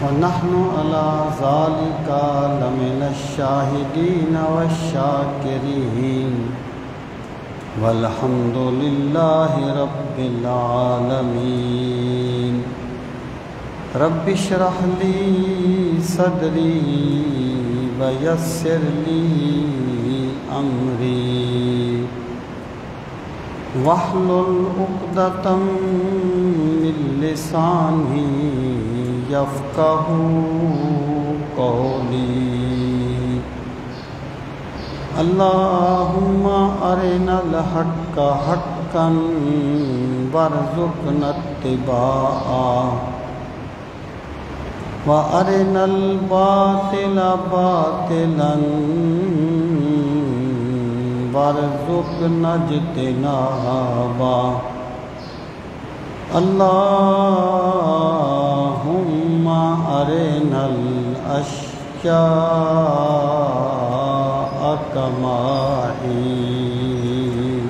ونحن على ذلك لمن الشاهدين والشاكرين والحمد لله رب العالمين. رب اشرح لي صدري ويسر لي أمري واحلل عقدة من لساني يفقهوا قولي. اللهم أرنا الحق حقا وارزقنا اتباعه وأرنا الباطل باطلا وارزقنا اجتنابه. اللهم أرنا الأشياء كما هي.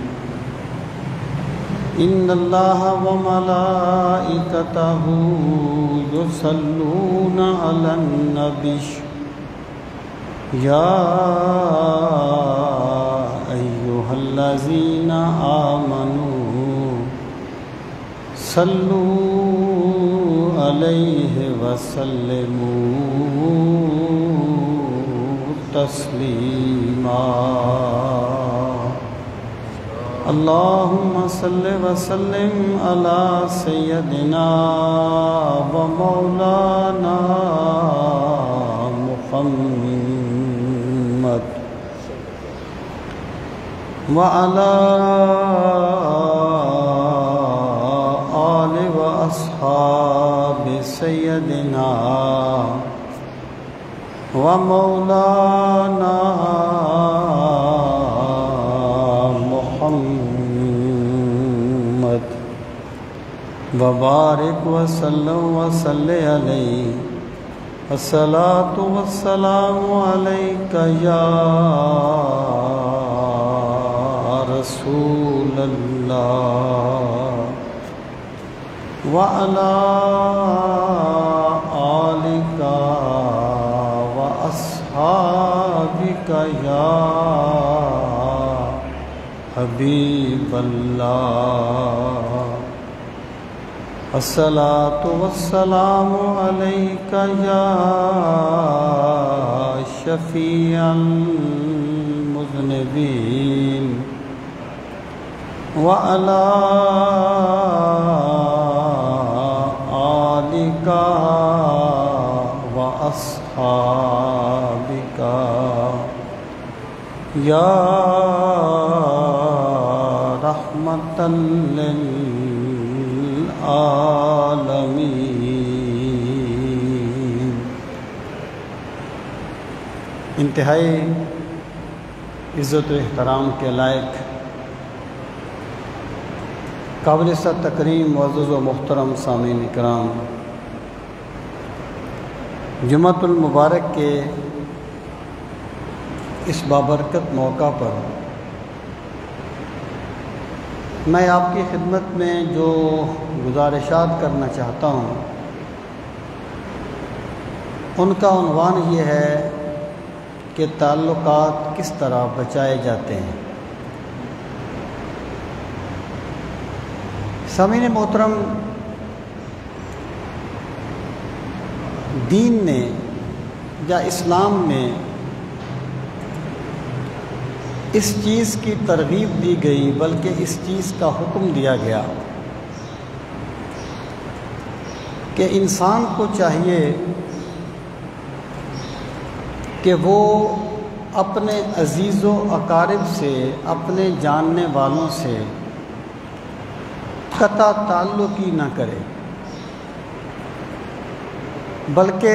إن الله وملائكته يصلون على النبي يا أيها الذين آمنوا صلوا عليه وسلموا تسليما. اللهم صل وسلم على سيدنا ومولانا محمد وعلى آل وأصحاب سيدنا ومولانا محمد وبارك وسلم وصلي عليه. الصلاة والسلام عليك يا رسول الله وعلى آلك وأصحابك يا حبيب الله. الصلاة والسلام عليك يا شفيع المذنبين وعلى آلك وأصحابك يا رحمة للعالمين. انتہائی عزت و احترام کے لائق قابل تکریم معزز و محترم سامعین اکرام، جمعۃ المبارک کے اس بابرکت موقع پر میں آپ کی خدمت میں جو گزارشات کرنا چاہتا ہوں ان کا عنوان یہ ہے کہ تعلقات کس طرح بچائے جاتے ہیں. سامعین محترم، دین نے یا اسلام نے اس چیز کی ترغیب دی گئی، بلکہ اس چیز کا حکم دیا گیا کہ انسان کو چاہیے کہ وہ اپنے عزیز و اقارب سے، اپنے جاننے والوں سے قطع تعلق ہی نہ کرے، بلکہ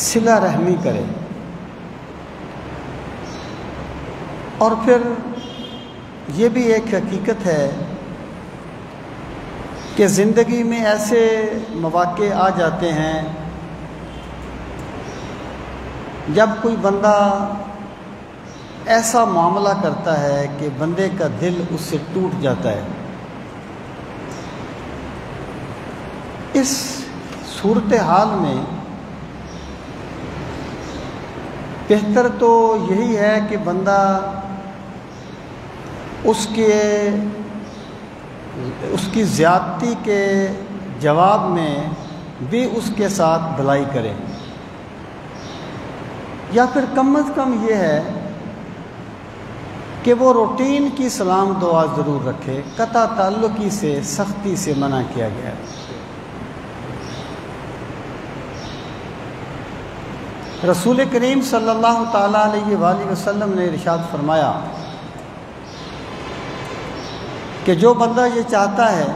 صلہ رحمی کرے. اور پھر یہ بھی ایک حقیقت ہے کہ زندگی میں ایسے مواقع آ جاتے ہیں جب کوئی بندہ ایسا معاملہ کرتا ہے کہ بندے کا دل اس سے ٹوٹ جاتا ہے. اس صورتحال میں بہتر تو یہی ہے کہ بندہ اس کی زیادتی کے جواب میں بھی اس کے ساتھ بھلائی کرے، یا پھر کم از کم یہ ہے کہ وہ روٹین کی سلام دعا ضرور رکھے، قطع تعلقی سے سختی سے منع کیا گیا ہے۔ رسول کریم صلی اللہ تعالیٰ علیہ وآلہ وسلم نے ارشاد فرمایا کہ جو بندہ یہ چاہتا ہے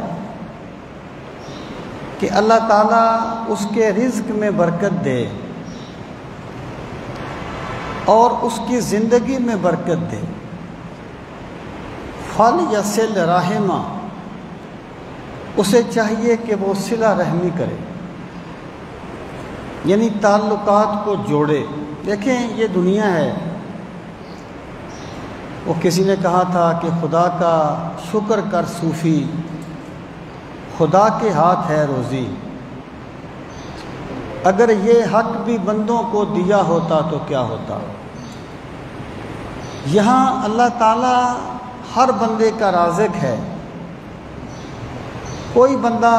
کہ اللہ تعالیٰ اس کے رزق میں برکت دے اور اس کی زندگی میں برکت دے، فَلْيَصِلْ رَحِمَهُ، اسے چاہیے کہ وہ صلہ رحمی کرے، یعنی تعلقات کو جوڑے۔ دیکھیں یہ دنیا ہے، وہ کسی نے کہا تھا کہ خدا کا شکر کر صوفی، خدا کے ہاتھ ہے روزی، اگر یہ حق بھی بندوں کو دیا ہوتا تو کیا ہوتا۔ یہاں اللہ تعالیٰ ہر بندے کا رازق ہے، کوئی بندہ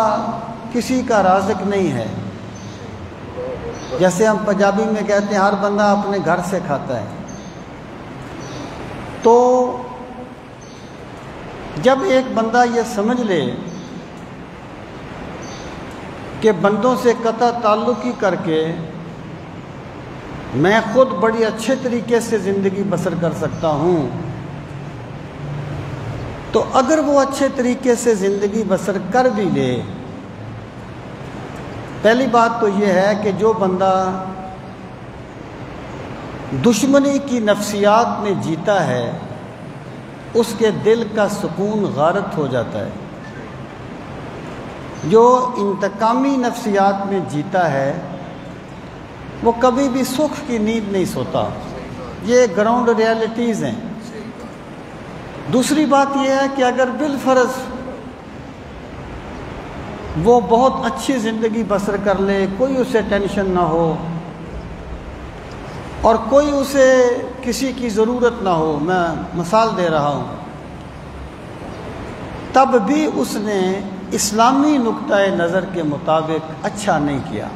کسی کا رازق نہیں ہے۔ جیسے ہم پنجابی میں کہتے ہیں ہر بندہ اپنے گھر سے کھاتا ہے۔ تو جب ایک بندہ یہ سمجھ لے کہ بندوں سے قطع تعلقی کر کے میں خود بڑی اچھے طریقے سے زندگی بسر کر سکتا ہوں، تو اگر وہ اچھے طریقے سے زندگی بسر کر بھی لے، پہلی بات تو یہ ہے کہ جو بندہ دشمنی کی نفسیات میں جیتا ہے اس کے دل کا سکون غارت ہو جاتا ہے۔ جو انتقامی نفسیات میں جیتا ہے وہ کبھی بھی سکھ کی نیند نہیں سوتا۔ یہ گراؤنڈ ریالٹیز ہیں۔ دوسری بات یہ ہے کہ اگر بالفرض وہ بہت اچھی زندگی بسر کر لے، کوئی اسے ٹینشن نہ ہو اور کوئی اسے کسی کی ضرورت نہ ہو، میں مثال دے رہا ہوں، تب بھی اس نے اسلامی نقطہ نظر کے مطابق اچھا نہیں کیا۔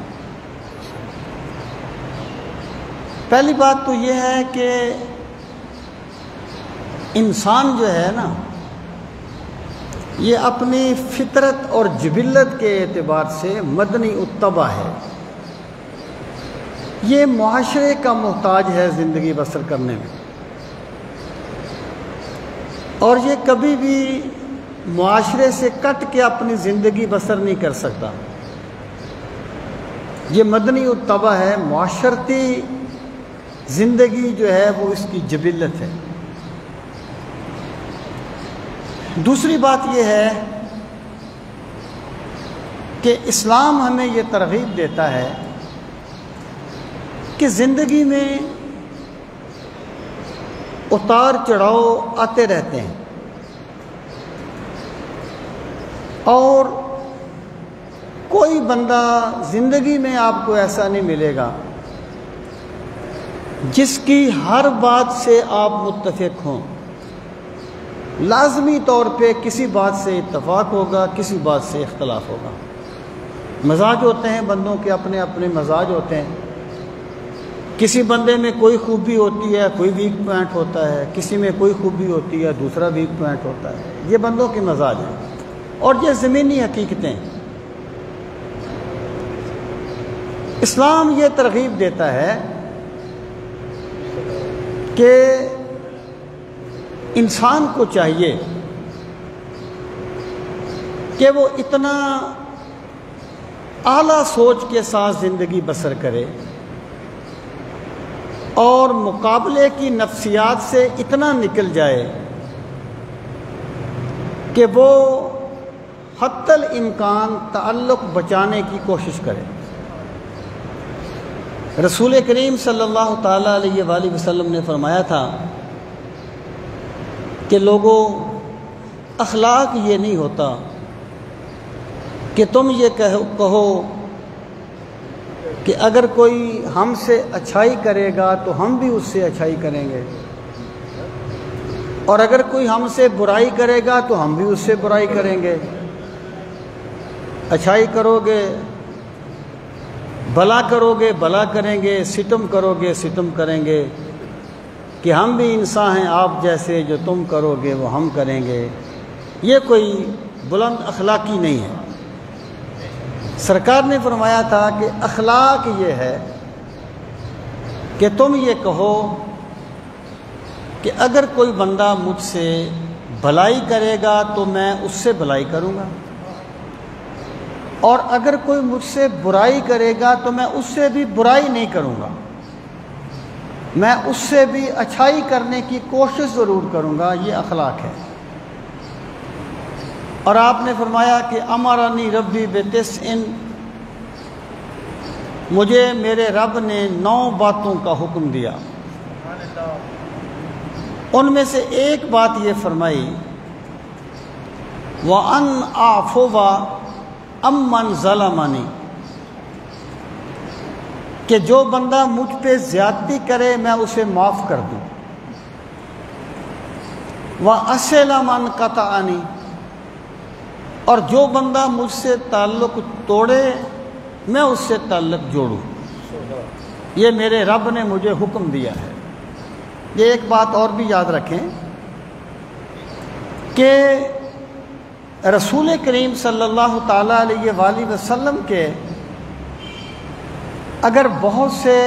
پہلی بات تو یہ ہے کہ انسان جو ہے نا، یہ اپنی فطرت اور جبلت کے اعتبار سے مدنی الطبع ہے، یہ معاشرے کا محتاج ہے زندگی بسر کرنے میں، اور یہ کبھی بھی معاشرے سے کٹ کے اپنی زندگی بسر نہیں کر سکتا۔ یہ مدنی الطبع ہے، معاشرتی زندگی جو ہے وہ اس کی جبلت ہے۔ دوسری بات یہ ہے کہ اسلام ہمیں یہ ترغیب دیتا ہے کہ زندگی میں اتار چڑھاؤ آتے رہتے ہیں، اور کوئی بندہ زندگی میں آپ کو ایسا نہیں ملے گا جس کی ہر بات سے آپ متفق ہوں۔ لازمی طور پہ کسی بات سے اتفاق ہوگا، کسی بات سے اختلاف ہوگا۔ مزاج ہوتے ہیں بندوں کے، اپنے اپنے مزاج ہوتے ہیں۔ کسی بندے میں کوئی خوبی ہوتی ہے، کوئی ویک پوائنٹ ہوتا ہے، کسی میں کوئی خوبی ہوتی ہے، دوسرا ویک پوائنٹ ہوتا ہے۔ یہ بندوں کے مزاج ہیں اور یہ زمینی حقیقتیں۔ اسلام یہ ترغیب دیتا ہے کہ انسان کو چاہیے کہ وہ اتنا اعلیٰ سوچ کے ساتھ زندگی بسر کرے اور مقابلے کی نفسیات سے اتنا نکل جائے کہ وہ حتی الامکان تعلق بچانے کی کوشش کرے۔ رسول کریم صلی اللہ تعالیٰ علیہ وآلہ وسلم نے فرمایا تھا کہ لوگوں، اخلاق یہ نہیں ہوتا کہ تم یہ کہو کہ اگر کوئی ہم سے اچھائی کرے گا تو ہم بھی اس سے اچھائی کریں گے، اور اگر کوئی ہم سے برائی کرے گا تو ہم بھی اس سے برائی کریں گے۔ اچھائی کرو گے بھلا کرو گے بھلا کریں گے، ستم کرو گے ستم کریں گے، کہ ہم بھی انسان ہیں آپ جیسے، جو تم کرو گے وہ ہم کریں گے۔ یہ کوئی بلند اخلاقی نہیں ہے۔ سرکار نے فرمایا تھا کہ اخلاق یہ ہے کہ تم یہ کہو کہ اگر کوئی بندہ مجھ سے بھلائی کرے گا تو میں اس سے بھلائی کروں گا، اور اگر کوئی مجھ سے برائی کرے گا تو میں اس سے بھی برائی نہیں کروں گا، میں اس سے بھی اچھائی کرنے کی کوشش ضرور کروں گا۔ یہ اخلاق ہے۔ اور آپ نے فرمایا کہ امرنی ربی بتسع، مجھے میرے رب نے 9 باتوں کا حکم دیا، ان میں سے ایک بات یہ فرمائی وَأَنْ أَعْفُوَ عَمَّنْ ظَلَمَنِي، کہ جو بندہ مجھ پہ زیادتی کرے میں اسے معاف کر دوں، وَأَصِلَ مَنْ قَطَعَنِي، اور جو بندہ مجھ سے تعلق توڑے میں اس سے تعلق جوڑوں۔ یہ میرے رب نے مجھے حکم دیا ہے۔ یہ ایک بات اور بھی یاد رکھیں کہ رسول کریم صلی اللہ تعالیٰ علیہ وآلہ وسلم کے اگر بہت سے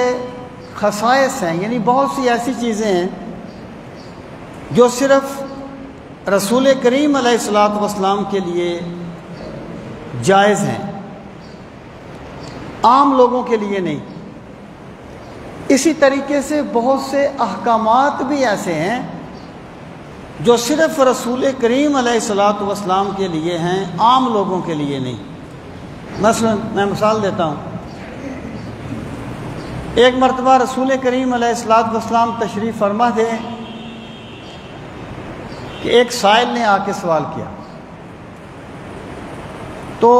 خصائص ہیں، یعنی بہت سی ایسی چیزیں ہیں جو صرف رسول کریم علیہ الصلوۃ والسلام کے لیے جائز ہیں، عام لوگوں کے لیے نہیں، اسی طریقے سے بہت سے احکامات بھی ایسے ہیں جو صرف رسول کریم علیہ الصلوۃ والسلام کے لیے ہیں، عام لوگوں کے لیے نہیں۔ مثلا میں مثال دیتا ہوں، ایک مرتبہ رسول کریم علیہ الصلوۃ والسلام تشریف فرما تھے کہ ایک سائل نے آ کے سوال کیا، تو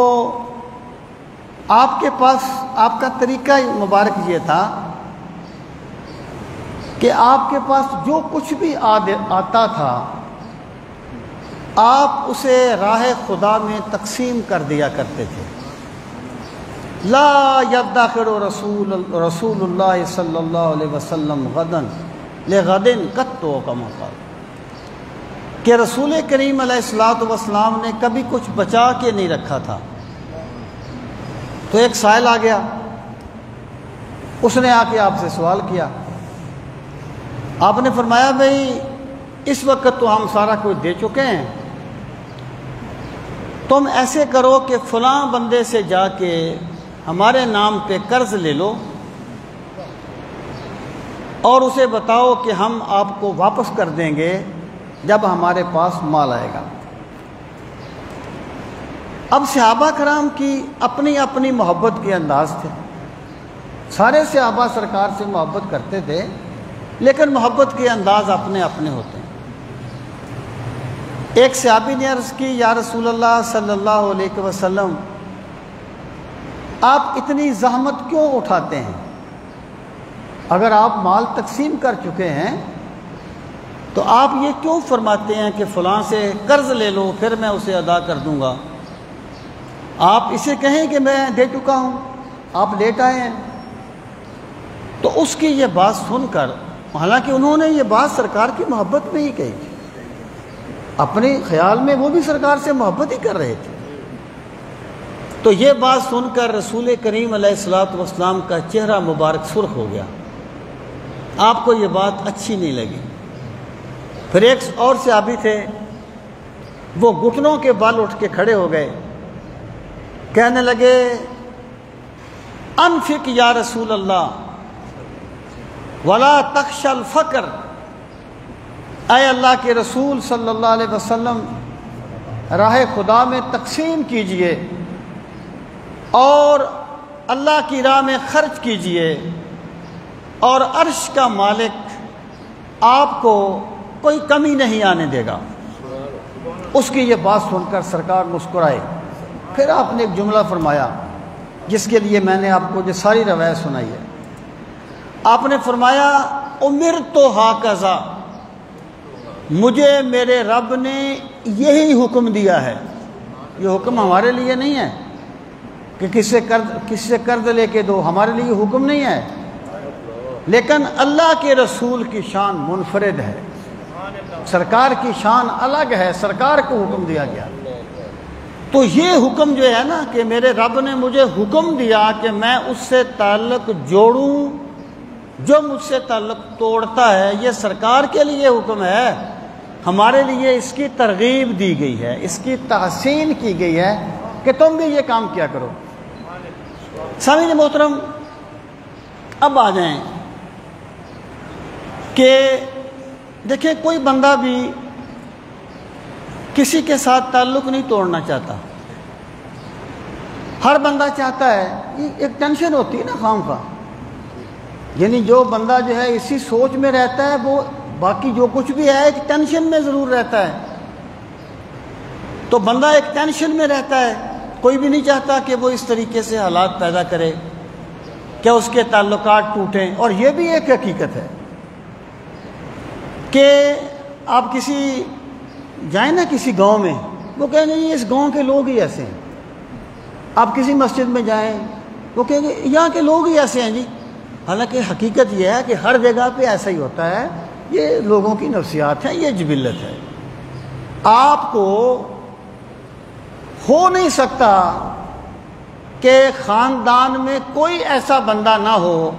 آپ کے پاس آپ کا طریقہ مبارک یہ تھا کہ آپ کے پاس جو کچھ بھی آتا تھا آپ اسے راہ خدا میں تقسیم کر دیا کرتے تھے۔ لا یدخر رسول اللہ صلی اللہ علیہ وسلم غدا لغد قط کما قال، کہ رسول کریم علیہ الصلوۃ والسلام نے کبھی کچھ بچا کے نہیں رکھا تھا۔ تو ایک سائل آ گیا، اس نے آ کے آپ سے سوال کیا، آپ نے فرمایا بھئی اس وقت تو ہم سارا کچھ دے چکے ہیں، تم ایسے کرو کہ فلاں بندے سے جا کے ہمارے نام پہ قرض لے لو اور اسے بتاؤ کہ ہم آپ کو واپس کر دیں گے جب ہمارے پاس مال آئے گا۔ اب صحابہ کرام کی اپنی اپنی محبت کے انداز تھے، سارے صحابہ سرکار سے محبت کرتے تھے، لیکن محبت کے انداز اپنے اپنے ہوتے ہیں۔ ایک صحابی نے عرض کی، یا رسول اللہ صلی اللہ علیہ وسلم آپ اتنی زحمت کیوں اٹھاتے ہیں؟ اگر آپ مال تقسیم کر چکے ہیں تو آپ یہ کیوں فرماتے ہیں کہ فلاں سے قرض لے لو پھر میں اسے ادا کر دوں گا؟ آپ اسے کہیں کہ میں دے چکا ہوں، آپ لیٹ آئے ہیں۔ تو اس کی یہ بات سن کر، حالانکہ انہوں نے یہ بات سرکار کی محبت میں ہی کہی، اپنے خیال میں وہ بھی سرکار سے محبت ہی کر رہے تھے، تو یہ بات سن کر رسول کریم علیہ الصلوۃ والسلام کا چہرہ مبارک سرخ ہو گیا، آپ کو یہ بات اچھی نہیں لگی۔ پھر ایک اور صحابی تھے، وہ گھٹنوں کے بال اٹھ کے کھڑے ہو گئے، کہنے لگے انفق یا رسول اللہ ولا تخش الفقر، اے اللہ کے رسول صلی اللہ علیہ وسلم راہ خدا میں تقسیم کیجئے اور اللہ کی راہ میں خرچ کیجئے، اور عرش کا مالک آپ کو کوئی کمی نہیں آنے دے گا۔ اس کی یہ بات سن کر سرکار مسکرائے، پھر آپ نے ایک جملہ فرمایا، جس کے لیے میں نے آپ کو جو ساری روایت سنائی ہے. آپ نے فرمایا امرت ہاکذا، مجھے میرے رب نے یہی حکم دیا ہے. یہ حکم ہمارے لیے نہیں ہے کہ کس سے قرض لے کے دو، ہمارے لیے یہ حکم نہیں ہے، لیکن اللہ کے رسول کی شان منفرد ہے، سرکار کی شان الگ ہے، سرکار کو حکم دیا گیا. تو یہ حکم جو ہے نا کہ میرے رب نے مجھے حکم دیا کہ میں اس سے تعلق جوڑوں جو مجھ سے تعلق توڑتا ہے، یہ سرکار کے لیے حکم ہے. ہمارے لیے اس کی ترغیب دی گئی ہے، اس کی تحسین کی گئی ہے کہ تم بھی یہ کام کیا کرو. سامعین محترم، اب آ جائیں کہ دیکھیں کوئی بندہ بھی کسی کے ساتھ تعلق نہیں توڑنا چاہتا. ہر بندہ چاہتا ہے، ایک ٹینشن ہوتی ہے نا خام خواہ، یعنی جو بندہ جو ہے اسی سوچ میں رہتا ہے وہ باقی جو کچھ بھی ہے ایک ٹینشن میں ضرور رہتا ہے. تو بندہ ایک ٹینشن میں رہتا ہے، کوئی بھی نہیں چاہتا کہ وہ اس طریقے سے حالات پیدا کرے کہ اس کے تعلقات ٹوٹیں. اور یہ بھی ایک حقیقت ہے کہ آپ کسی جائیں نا کسی گاؤں میں، وہ کہیں گے اس گاؤں کے لوگ ہی ایسے ہیں. آپ کسی مسجد میں جائیں، وہ کہیں گے یہاں کے لوگ ہی ایسے ہیں جی. حالانکہ حقیقت یہ ہے کہ ہر جگہ پہ ایسا ہی ہوتا ہے، یہ لوگوں کی نفسیات ہیں، یہ جبلت ہے. آپ کو ہو نہیں سکتا کہ خاندان میں کوئی ایسا بندہ نہ ہو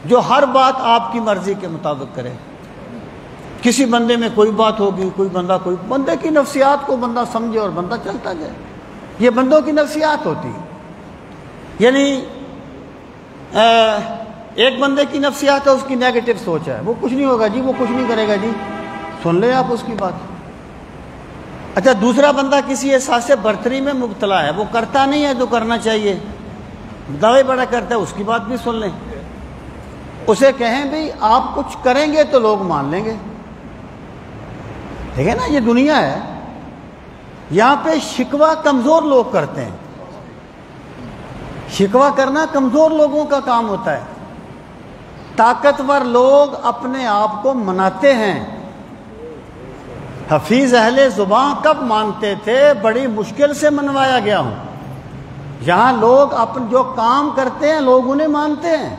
جو ہر بات آپ کی مرضی کے مطابق کرے. کسی بندے میں کوئی بات ہوگی، کوئی بندے کی نفسیات کو بندہ سمجھے اور بندہ چلتا جائے. یہ بندوں کی نفسیات ہوتی، یعنی ایک بندے کی نفسیات ہے، اس کی نیگیٹو سوچ ہے، وہ کچھ نہیں ہوگا جی، وہ کچھ نہیں کرے گا جی، سن لیں آپ اس کی بات. اچھا دوسرا بندہ کسی احساس برتری میں مبتلا ہے، وہ کرتا نہیں ہے جو کرنا چاہیے، دعوے بڑا کرتا ہے، اس کی بات بھی سن لیں. اسے کہیں بھئی آپ کچھ کریں گے تو لوگ مان لیں گے. ٹھیک ہے نا، یہ دنیا ہے. یہاں پہ شکوہ کمزور لوگ کرتے ہیں، شکوہ کرنا کمزور لوگوں کا کام ہوتا ہے. طاقتور لوگ اپنے آپ کو مناتے ہیں. حفیظ اہل زباں کب مانتے تھے؟ بڑی مشکل سے منوایا گیا ہوں. یہاں لوگ جو کام کرتے ہیں لوگ انہیں مانتے ہیں،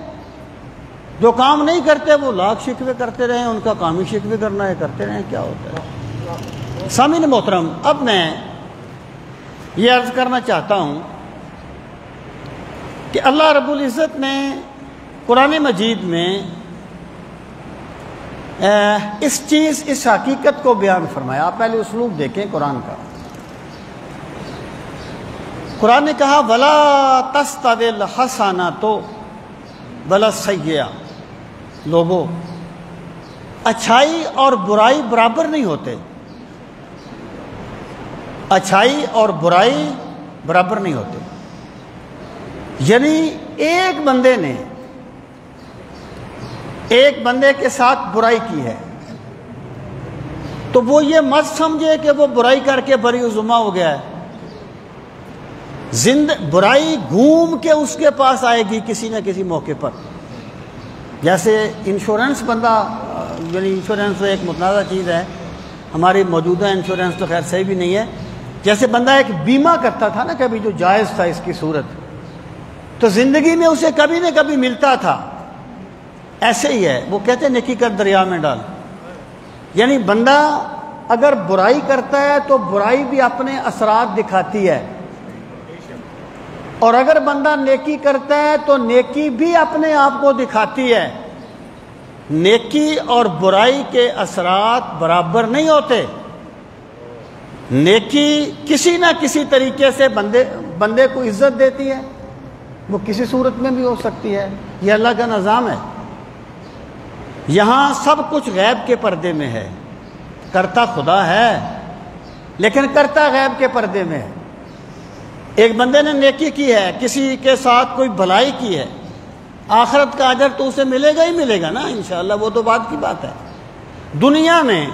جو کام نہیں کرتے وہ لاکھ شکوے کرتے رہیں، ان کا کام ہی شکوے کرنا ہے، کرتے رہیں، کیا ہوتا ہے. سامعین محترم، اب میں یہ عرض کرنا چاہتا ہوں کہ اللہ رب العزت نے قرآن مجید میں اس حقیقت کو بیان فرمایا. آپ پہلے اسلوب دیکھیں قرآن کا. قرآن نے کہا وَلَا تَسْتَوِي الْحَسَنَاتُ وَلَا السَّيِّئَاتُ. لوگوں، اچھائی اور برائی برابر نہیں ہوتے. اچھائی اور برائی برابر نہیں ہوتے. یعنی ایک بندے کے ساتھ برائی کی ہے تو وہ یہ مت سمجھے کہ وہ برائی کر کے بری عظما ہو گیا ہے. برائی گھوم کے اس کے پاس آئے گی کسی نہ کسی موقع پر. جیسے انشورنس بندہ، یعنی انشورنس تو ایک متنازع چیز ہے، ہماری موجودہ انشورنس تو خیر صحیح بھی نہیں ہے. جیسے بندہ ایک بیمہ کرتا تھا نا کبھی، جو جائز تھا اس کی صورت، تو زندگی میں اسے کبھی نہ کبھی ملتا تھا. ایسے ہی ہے، وہ کہتے ہیں نیکی کر دریا میں ڈال. یعنی بندہ اگر برائی کرتا ہے تو برائی بھی اپنے اثرات دکھاتی ہے، اور اگر بندہ نیکی کرتا ہے تو نیکی بھی اپنے آپ کو دکھاتی ہے. نیکی اور برائی کے اثرات برابر نہیں ہوتے. نیکی کسی نہ کسی طریقے سے بندے کو عزت دیتی ہے، وہ کسی صورت میں بھی ہو سکتی ہے. یہ اللہ کا نظام ہے. یہاں سب کچھ غیب کے پردے میں ہے. کرتا خدا ہے لیکن کرتا غیب کے پردے میں ہے. ایک بندے نے نیکی کی ہے، کسی کے ساتھ کوئی بھلائی کی ہے، آخرت کا اجر تو اسے ملے گا ہی ملے گا نا انشاءاللہ، وہ تو بات کی بات ہے. دنیا میں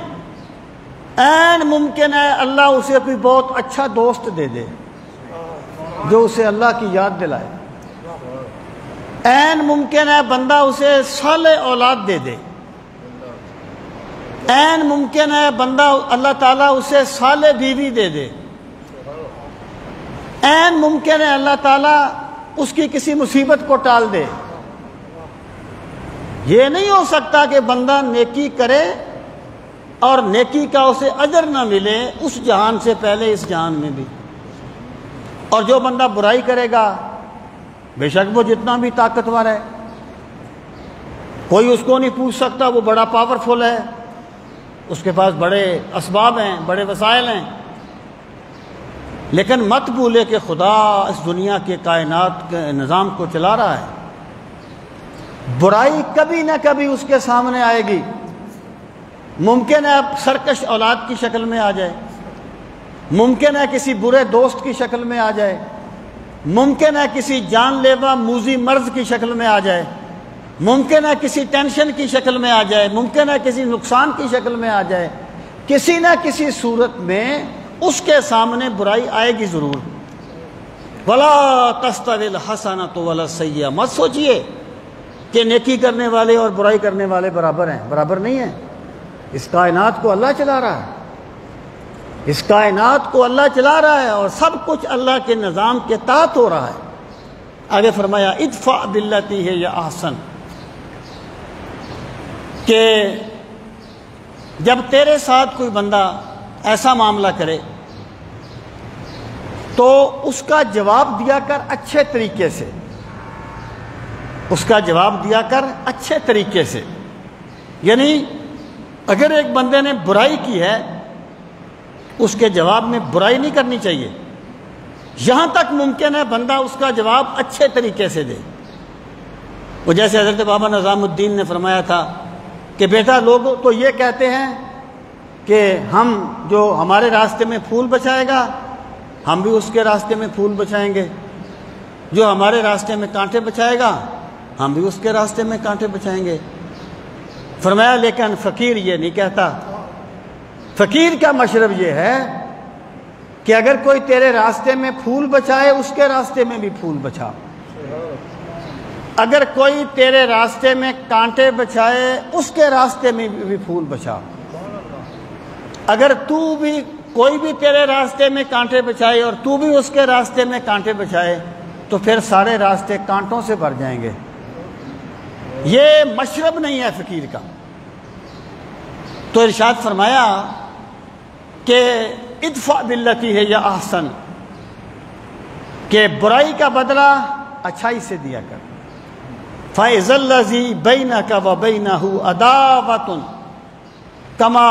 عین ممکن ہے اللہ اسے کوئی بہت اچھا دوست دے دے، جو اسے اللہ کی یاد دلائے۔ عین ممکن ہے بندہ اسے صالح اولاد دے دے، عین ممکن ہے بندہ اللہ تعالیٰ اسے صالح بیوی دے دے، عین ممکن ہے اللہ تعالیٰ اس کی کسی مصیبت کو ٹال دے۔ یہ نہیں ہو سکتا کہ بندہ نیکی کرے اور نیکی کا اسے اجر نہ ملے اس جہان سے پہلے اس جہان میں بھی، اور جو بندہ برائی کرے گا بے شک وہ جتنا بھی طاقتور ہے، کوئی اس کو نہیں پوچھ سکتا، وہ بڑا پاورفل ہے، اس کے پاس بڑے اسباب ہیں، بڑے وسائل ہیں، لیکن مت بھولے کہ خدا اس دنیا کے کائنات کے نظام کو چلا رہا ہے۔ برائی کبھی نہ کبھی اس کے سامنے آئے گی، ممکن ہے اب سرکش اولاد کی شکل میں آ جائے، ممکن ہے کسی برے دوست کی شکل میں آ جائے، ممکن ہے کسی جان لیوا موذی مرض کی شکل میں آ جائے، ممکن ہے کسی ٹینشن کی شکل میں آ جائے، ممکن ہے کسی نقصان کی شکل میں آ جائے، کسی نہ کسی صورت میں اس کے سامنے برائی آئے گی ضرور۔ وَلَا تَسْتَوِي الْحَسَنَةُ وَلَا السَّيِّئَةُ، مت سوچئے کہ نیکی کرنے والے اور برائی کرنے والے برابر ہیں، برابر نہیں ہیں۔ اس کائنات کو اللہ چلا رہا ہے، اس کائنات کو اللہ چلا رہا ہے، اور سب کچھ اللہ کے نظام کے تحت ہو رہا ہے۔ آگے فرمایا ادفع باللتی ہی احسن، کہ جب تیرے ساتھ کوئی بندہ ایسا معاملہ کرے تو اس کا جواب دیا کر اچھے طریقے سے، اس کا جواب دیا کر اچھے طریقے سے، یعنی اگر ایک بندے نے برائی کی ہے اس کے جواب میں برائی نہیں کرنی چاہیے، یہاں تک ممکن ہے بندہ اس کا جواب اچھے طریقے سے دے۔ وہ جیسے حضرت بابا نظام الدین نے فرمایا تھا کہ بیٹا لوگ تو یہ کہتے ہیں کہ ہم جو ہمارے راستے میں پھول بچائے گا ہم بھی اس کے راستے میں پھول بچائیں گے، جو ہمارے راستے میں کانٹے بچائے گا ہم بھی اس کے راستے میں کانٹے بچائیں گے۔ فرمایا لیکن فقیر یہ نہیں کہتا، فقیر کا مشرب یہ ہے کہ اگر کوئی تیرے راستے میں پھول بچائے اس کے راستے میں بھی پھول بچا، اگر کوئی تیرے راستے میں کانٹے بچائے اس کے راستے میں بھی پھول بچا، اگر تو بھی کوئی بھی تیرے راستے میں کانٹے بچائے اور تو بھی اس کے راستے میں کانٹے بچائے تو پھر سارے راستے کانٹوں سے بھر جائیں گے۔ یہ مشرب نہیں ہے فقیر کا۔ تو ارشاد فرمایا کہ ادفع باللتی ہے یا احسن، کہ برائی کا بدلہ اچھائی سے دیا کر۔ فَإِذَا الَّذِي بَيْنَكَ وَبَيْنَهُ عَدَاوَةٌ كَمَا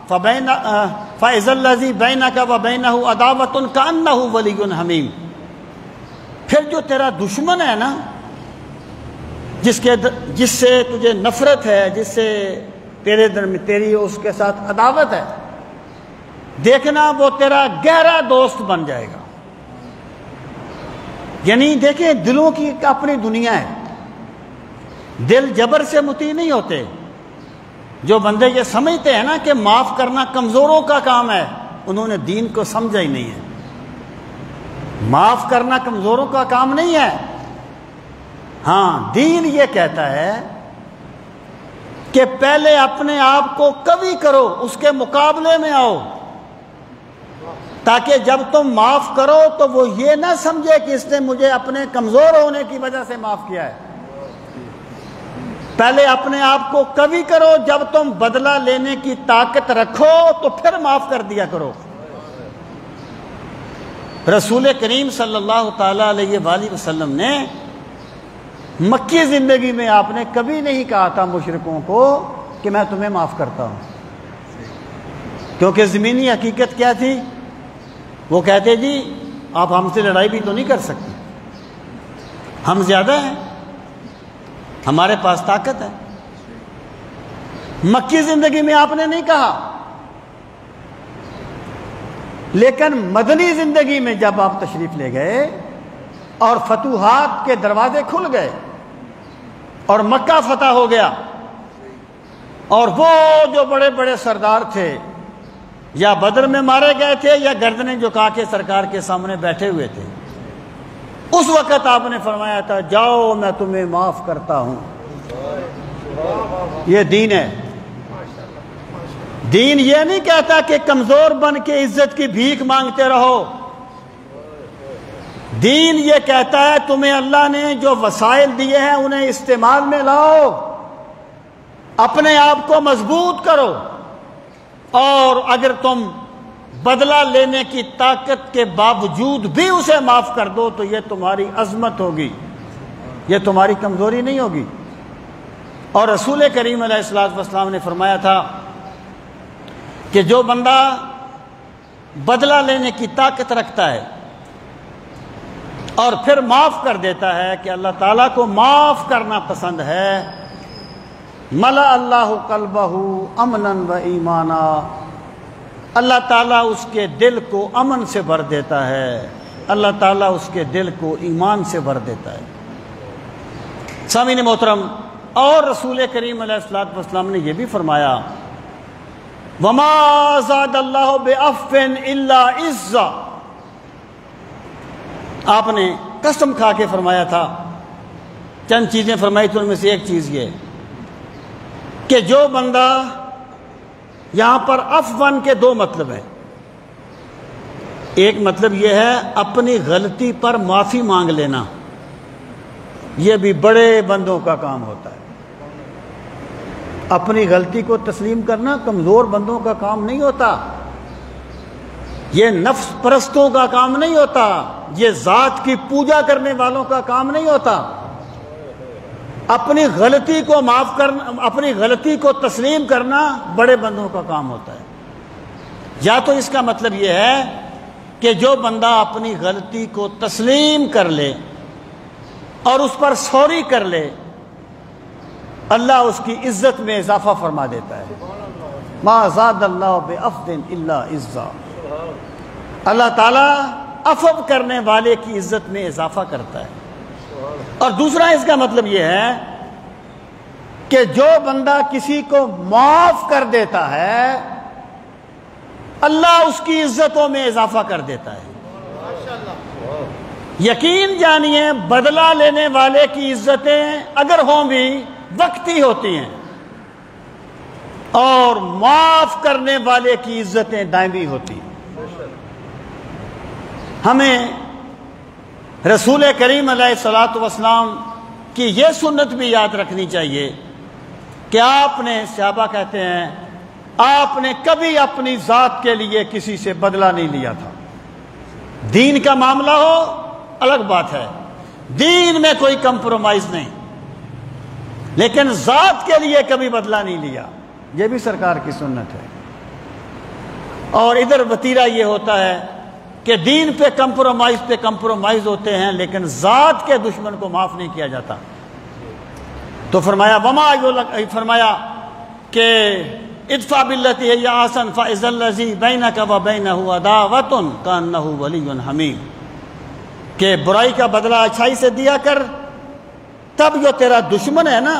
فَإِذَا الَّذِي بَيْنَكَ وَبَيْنَهُ عَدَاوَةٌ كَأَنَّهُ وَلِيٌّ حَمِيمٌ، پھر جو تیرا دشمن ہے نا، جس سے تجھے نفرت ہے، جس سے تیری اس کے ساتھ عداوت ہے، دیکھنا وہ تیرا گہرا دوست بن جائے گا۔ یعنی دیکھیں دلوں کی اپنی دنیا ہے، دل جبر سے مطیع نہیں ہوتے۔ جو بندے یہ سمجھتے ہیں نا کہ معاف کرنا کمزوروں کا کام ہے، انہوں نے دین کو سمجھا ہی نہیں ہے۔ معاف کرنا کمزوروں کا کام نہیں ہے، ہاں دین یہ کہتا ہے کہ پہلے اپنے آپ کو قوی کرو، اس کے مقابلے میں آؤ، تاکہ جب تم معاف کرو تو وہ یہ نہ سمجھے کہ اس نے مجھے اپنے کمزور ہونے کی وجہ سے معاف کیا ہے۔ پہلے اپنے آپ کو قوی کرو، جب تم بدلہ لینے کی طاقت رکھو تو پھر معاف کر دیا کرو۔ رسول کریم صلی اللہ تعالیٰ علیہ وآلہ وسلم نے مکی زندگی میں آپ نے کبھی نہیں کہا تھا مشرکوں کو کہ میں تمہیں معاف کرتا ہوں، کیونکہ زمینی حقیقت کیا تھی؟ وہ کہتے جی آپ ہم سے لڑائی بھی تو نہیں کر سکتے، ہم زیادہ ہیں، ہمارے پاس طاقت ہے۔ مکی زندگی میں آپ نے نہیں کہا، لیکن مدنی زندگی میں جب آپ تشریف لے گئے اور فتوحات کے دروازے کھل گئے اور مکہ فتح ہو گیا، اور وہ جو بڑے بڑے سردار تھے یا بدر میں مارے گئے تھے یا گردنیں جھکا کے سرکار کے سامنے بیٹھے ہوئے تھے، اس وقت آپ نے فرمایا تھا جاؤ میں تمہیں معاف کرتا ہوں۔ یہ دین ہے۔ دین یہ نہیں کہتا کہ کمزور بن کے عزت کی بھیک مانگتے رہو۔ دین یہ کہتا ہے تمہیں اللہ نے جو وسائل دیے ہیں انہیں استعمال میں لاؤ، اپنے آپ کو مضبوط کرو، اور اگر تم بدلہ لینے کی طاقت کے باوجود بھی اسے معاف کر دو تو یہ تمہاری عظمت ہوگی، یہ تمہاری کمزوری نہیں ہوگی۔ اور رسول کریم علیہ الصلوۃ والسلام نے فرمایا تھا کہ جو بندہ بدلہ لینے کی طاقت رکھتا ہے اور پھر معاف کر دیتا ہے کہ اللہ تعالیٰ کو معاف کرنا پسند ہے، ملا اللہ قلبہ امنا و ایمانا، اللہ تعالیٰ اس کے دل کو امن سے بھر دیتا ہے، اللہ تعالیٰ اس کے دل کو ایمان سے بھر دیتا ہے۔ سامعین محترم، اور رسول کریم علیہ الصلوۃ والسلام نے یہ بھی فرمایا وَمَا زَادَ اللَّهُ بِعَفْوٍ إِلَّا عِزًّا، آپ نے قسم کھا کے فرمایا تھا، چند چیزیں فرمائی تو ان میں سے ایک چیز یہ کہ جو بندہ، یہاں پر عفون کے دو مطلب ہیں۔ ایک مطلب یہ ہے اپنی غلطی پر معافی مانگ لینا، یہ بھی بڑے بندوں کا کام ہوتا ہے۔ اپنی غلطی کو تسلیم کرنا کمزور بندوں کا کام نہیں ہوتا، یہ نفس پرستوں کا کام نہیں ہوتا، یہ ذات کی پوجا کرنے والوں کا کام نہیں ہوتا۔ اپنی غلطی کو معاف کرنا، اپنی غلطی کو تسلیم کرنا بڑے بندوں کا کام ہوتا ہے۔ یا تو اس کا مطلب یہ ہے کہ جو بندہ اپنی غلطی کو تسلیم کر لے اور اس پر سوری کر لے، اللہ اس کی عزت میں اضافہ فرما دیتا ہے۔ ما زاد اللہ بعفو الا عزا، اللہ تعالیٰ عفو کرنے والے کی عزت میں اضافہ کرتا ہے۔ اور دوسرا اس کا مطلب یہ ہے کہ جو بندہ کسی کو معاف کر دیتا ہے اللہ اس کی عزتوں میں اضافہ کر دیتا ہے۔ یقین جانیے بدلہ لینے والے کی عزتیں اگر ہوں بھی وقتی ہوتی ہیں، اور معاف کرنے والے کی عزتیں دائمی ہوتی ہیں۔ ہمیں رسول کریم علیہ الصلوۃ والسلام کی یہ سنت بھی یاد رکھنی چاہیے کہ آپ نے، صحابہ کہتے ہیں، آپ نے کبھی اپنی ذات کے لیے کسی سے بدلہ نہیں لیا تھا۔ دین کا معاملہ ہو الگ بات ہے، دین میں کوئی کمپرومائز نہیں، لیکن ذات کے لیے کبھی بدلہ نہیں لیا، یہ بھی سرکار کی سنت ہے۔ اور ادھر وتیرہ یہ ہوتا ہے کہ دین پہ کمپرومائز ہوتے ہیں، لیکن ذات کے دشمن کو معاف نہیں کیا جاتا۔ تو فرمایا فرمایا کہ ادفع باللتی ہی احسن فاذا الذی بینک وبینہ عداوۃ کانہ ولی حمیم، کہ برائی کا بدلہ اچھائی سے دیا کر، تب جو تیرا دشمن ہے نا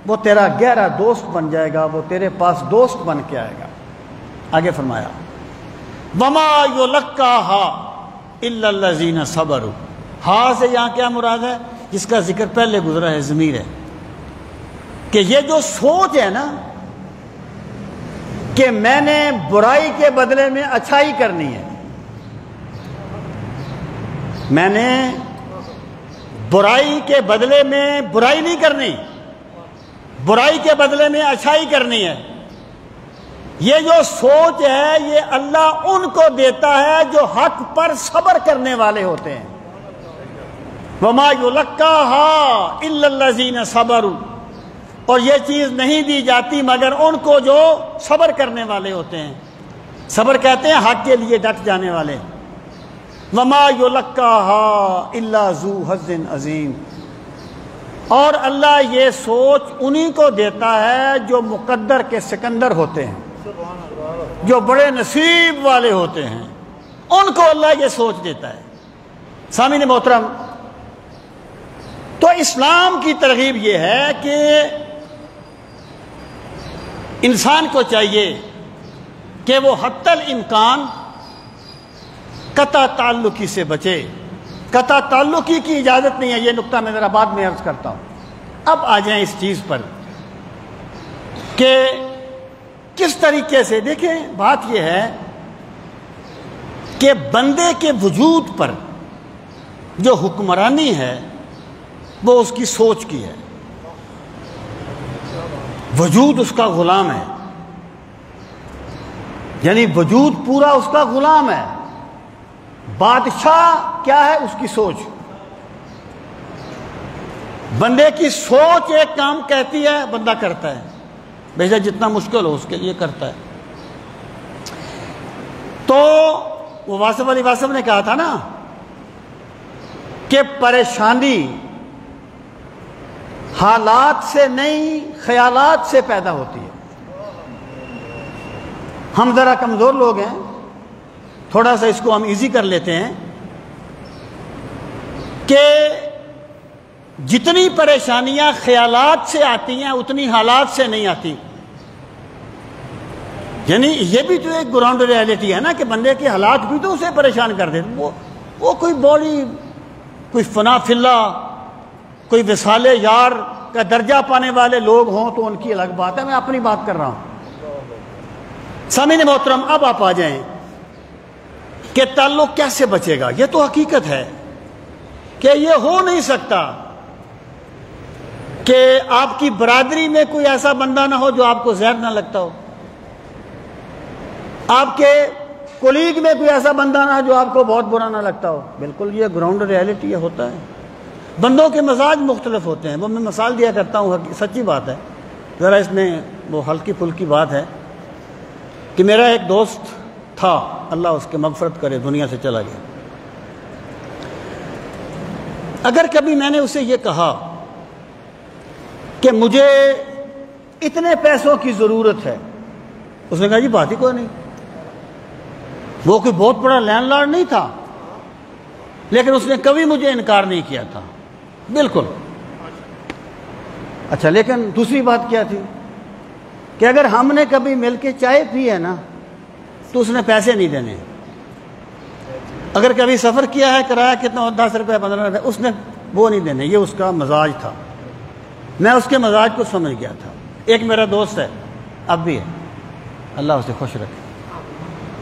وہ تیرا گہرا دوست بن جائے گا، وہ تیرے پاس دوست بن کے آئے گا۔ آگے فرمایا وما یلقاها الا الذین صبروا، ہاں سے یہاں کیا مراد ہے؟ جس کا ذکر پہلے گزرا ہے، ضمیر ہے، کہ یہ جو سوچ ہے نا کہ میں نے برائی کے بدلے میں اچھائی کرنی ہے، میں نے برائی کے بدلے میں برائی نہیں کرنی، برائی کے بدلے میں اچھائی کرنی ہے، یہ جو سوچ ہے یہ اللہ ان کو دیتا ہے جو حق پر صبر کرنے والے ہوتے ہیں۔ وما یلقاها الا الذین صبروا، اور یہ چیز نہیں دی جاتی مگر ان کو جو صبر کرنے والے ہوتے ہیں۔ صبر کہتے ہیں حق کے لیے ڈٹ جانے والے۔ وما یلقاها الا ذو حظ عظیم، اور اللہ یہ سوچ انہی کو دیتا ہے جو مقدر کے سکندر ہوتے ہیں، جو بڑے نصیب والے ہوتے ہیں، ان کو اللہ یہ سوچ دیتا ہے۔ سامعین محترم، تو اسلام کی ترغیب یہ ہے کہ انسان کو چاہیے کہ وہ حتی الامکان قطع تعلقی سے بچے، قطع تعلقی کی اجازت نہیں ہے. یہ نقطہ میں ذرا بعد میں عرض کرتا ہوں. اب آ جائیں اس چیز پر کہ کس طریقے سے. دیکھیں بات یہ ہے کہ بندے کے وجود پر جو حکمرانی ہے وہ اس کی سوچ کی ہے. وجود اس کا غلام ہے، یعنی وجود پورا اس کا غلام ہے. بادشاہ کیا ہے؟ اس کی سوچ. بندے کی سوچ ایک کام کہتی ہے، بندہ کرتا ہے، بے شک جتنا مشکل ہو اس کے لیے کرتا ہے. تو وہ واصف علی واصف نے کہا تھا نا کہ پریشانی حالات سے نہیں خیالات سے پیدا ہوتی ہے. ہم ذرا کمزور لوگ ہیں، تھوڑا سا اس کو ہم ایزی کر لیتے ہیں کہ جتنی پریشانیاں خیالات سے آتی ہیں اتنی حالات سے نہیں آتی. یعنی یہ بھی تو ایک گراؤنڈ ریالٹی ہے نا کہ بندے کے حالات بھی تو اسے پریشان کر دیتے. وہ کوئی باڈی، کوئی فنا فی اللہ، کوئی وصال یار کا درجہ پانے والے لوگ ہوں تو ان کی الگ بات ہے. میں اپنی بات کر رہا ہوں. سامعین محترم، اب آپ آ جائیں کہ تعلق کیسے بچے گا. یہ تو حقیقت ہے کہ یہ ہو نہیں سکتا کہ آپ کی برادری میں کوئی ایسا بندہ نہ ہو جو آپ کو زہر نہ لگتا ہو. آپ کے کولیگ میں کوئی ایسا بندہ نہ ہو جو آپ کو بہت برا نہ لگتا ہو. بالکل یہ گراؤنڈ ریالٹی یہ ہوتا ہے. بندوں کے مزاج مختلف ہوتے ہیں. وہ میں مثال دیا کرتا ہوں، سچی بات ہے. ذرا اس میں وہ ہلکی پھلکی بات ہے کہ میرا ایک دوست تھا، اللہ اس کے مغفرت کرے، دنیا سے چلا گیا. اگر کبھی میں نے اسے یہ کہا کہ مجھے اتنے پیسوں کی ضرورت ہے، اس نے کہا جی بات ہی کوئی نہیں. وہ کوئی بہت بڑا لینڈ لارڈ نہیں تھا، لیکن اس نے کبھی مجھے انکار نہیں کیا تھا. بالکل. اچھا، لیکن دوسری بات کیا تھی کہ اگر ہم نے کبھی مل کے چائے پی ہے نا تو اس نے پیسے نہیں دینے. اگر کبھی سفر کیا ہے، کرایہ کتنا 10 روپے 15 روپے، اس نے وہ نہیں دینے. یہ اس کا مزاج تھا. میں اس کے مزاج کو سمجھ گیا تھا. ایک میرا دوست ہے، اب بھی ہے، اللہ اسے خوش رکھے.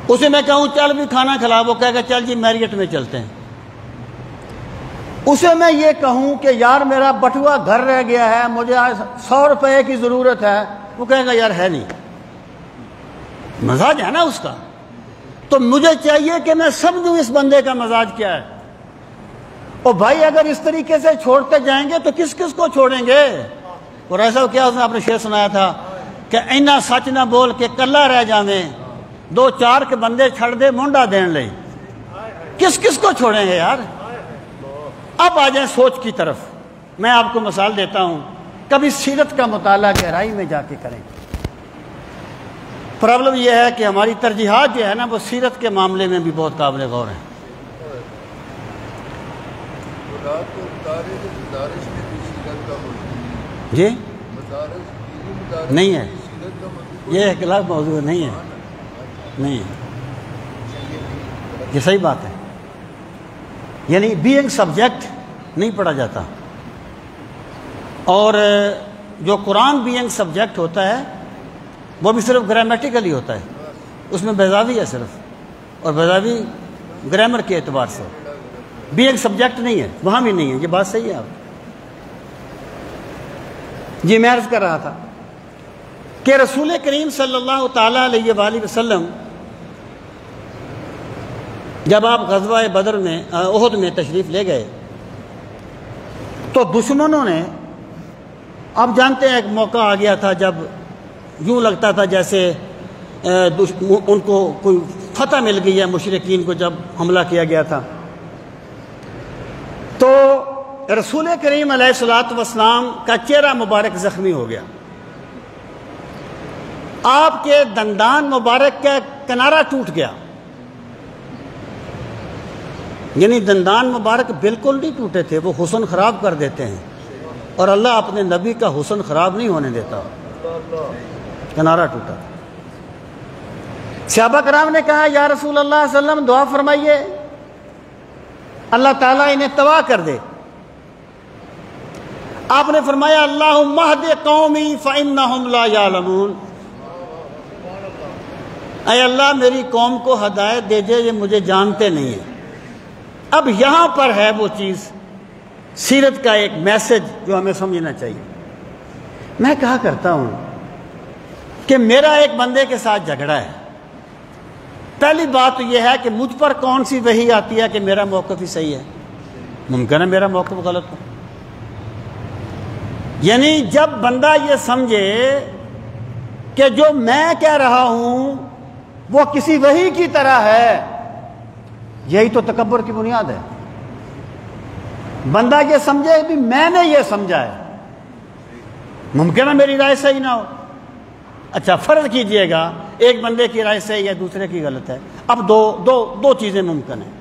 اسے میں کہوں چل بھی کھانا کھلا، وہ کہے گا چل جی میریٹ میں چلتے ہیں. اسے میں یہ کہوں کہ یار میرا بٹوا گھر رہ گیا ہے، مجھے 100 روپے کی ضرورت ہے، وہ کہے گا یار ہے نہیں. مزاج ہے نا اس کا. تو مجھے چاہیے کہ میں سمجھوں اس بندے کا مزاج کیا ہے. اور بھائی اگر اس طریقے سے چھوڑتے جائیں گے تو کس کس کو چھوڑیں گے. اور ایسا کیا اس نے اپنے شعر سنایا تھا کہ اینا سچ نہ بول کے کلا رہ جاویں، 2-4 کے بندے چھڑ دے منڈا دین لے. کس کس کو چھوڑیں گے یار. اب آ جائیں سوچ کی طرف. میں آپ کو مثال دیتا ہوں، کبھی سیرت کا مطالعہ گہرائی میں جا کے کریں. پرابلم یہ ہے کہ ہماری ترجیحات جو ہے نا وہ سیرت کے معاملے میں بھی بہت قابل غور ہیں. جی نہیں ہے، یہ اختلاف موضوع نہیں ہے، نہیں ہے، یہ صحیح بات ہے. یعنی بینگ سبجیکٹ نہیں پڑھا جاتا. اور جو قرآن بینگ سبجیکٹ ہوتا ہے وہ بھی صرف گرامیٹیکل ہی ہوتا ہے. اس میں بیضاوی ہے صرف، اور بیضاوی گرامر کے اعتبار سے. بینگ سبجیکٹ نہیں ہے، وہاں بھی نہیں ہے. یہ بات صحیح ہے آپ. جی میں عرض کر رہا تھا کہ رسول کریم صلی اللہ تعالیٰ علیہ وآلہ وسلم جب آپ غزوہ بدر میں احد میں تشریف لے گئے تو دشمنوں نے، آپ جانتے ہیں ایک موقع آ گیا تھا جب یوں لگتا تھا جیسے ان کو کوئی فتح مل گئی ہے. مشرکین کو جب حملہ کیا گیا تھا تو رسول کریم علیہ الصلوۃ والسلام کا چہرہ مبارک زخمی ہو گیا. آپ کے دندان مبارک کا کنارہ ٹوٹ گیا. یعنی دندان مبارک بالکل نہیں ٹوٹے تھے، وہ حسن خراب کر دیتے ہیں، اور اللہ اپنے نبی کا حسن خراب نہیں ہونے دیتا. کنارہ ٹوٹا. صحابہ کرام نے کہا یا رسول اللہ صلی اللہ علیہ وسلم دعا فرمائیے. اللہ تعالیٰ انہیں تباہ کر دے۔ آپ نے فرمایا اللہم اہد قومی فإنہم لا یعلمون، اے اللہ میری قوم کو ہدایت دے دے، یہ مجھے جانتے نہیں ہیں۔ اب یہاں پر ہے وہ چیز، سیرت کا ایک میسج جو ہمیں سمجھنا چاہیے۔ میں کہا کرتا ہوں کہ میرا ایک بندے کے ساتھ جھگڑا ہے، پہلی بات تو یہ ہے کہ مجھ پر کون سی وحی آتی ہے کہ میرا موقف ہی صحیح ہے؟ ممکن ہے میرا موقف غلط ہو۔ یعنی جب بندہ یہ سمجھے کہ جو میں کہہ رہا ہوں وہ کسی وحی کی طرح ہے، یہی تو تکبر کی بنیاد ہے۔ بندہ یہ سمجھے بھی میں نے یہ سمجھا ہے، ممکن ہے میری رائے صحیح نہ ہو۔ اچھا فرض کیجئے گا ایک بندے کی رائے صحیح ہے دوسرے کی غلط ہے، اب دو چیزیں ممکن ہیں۔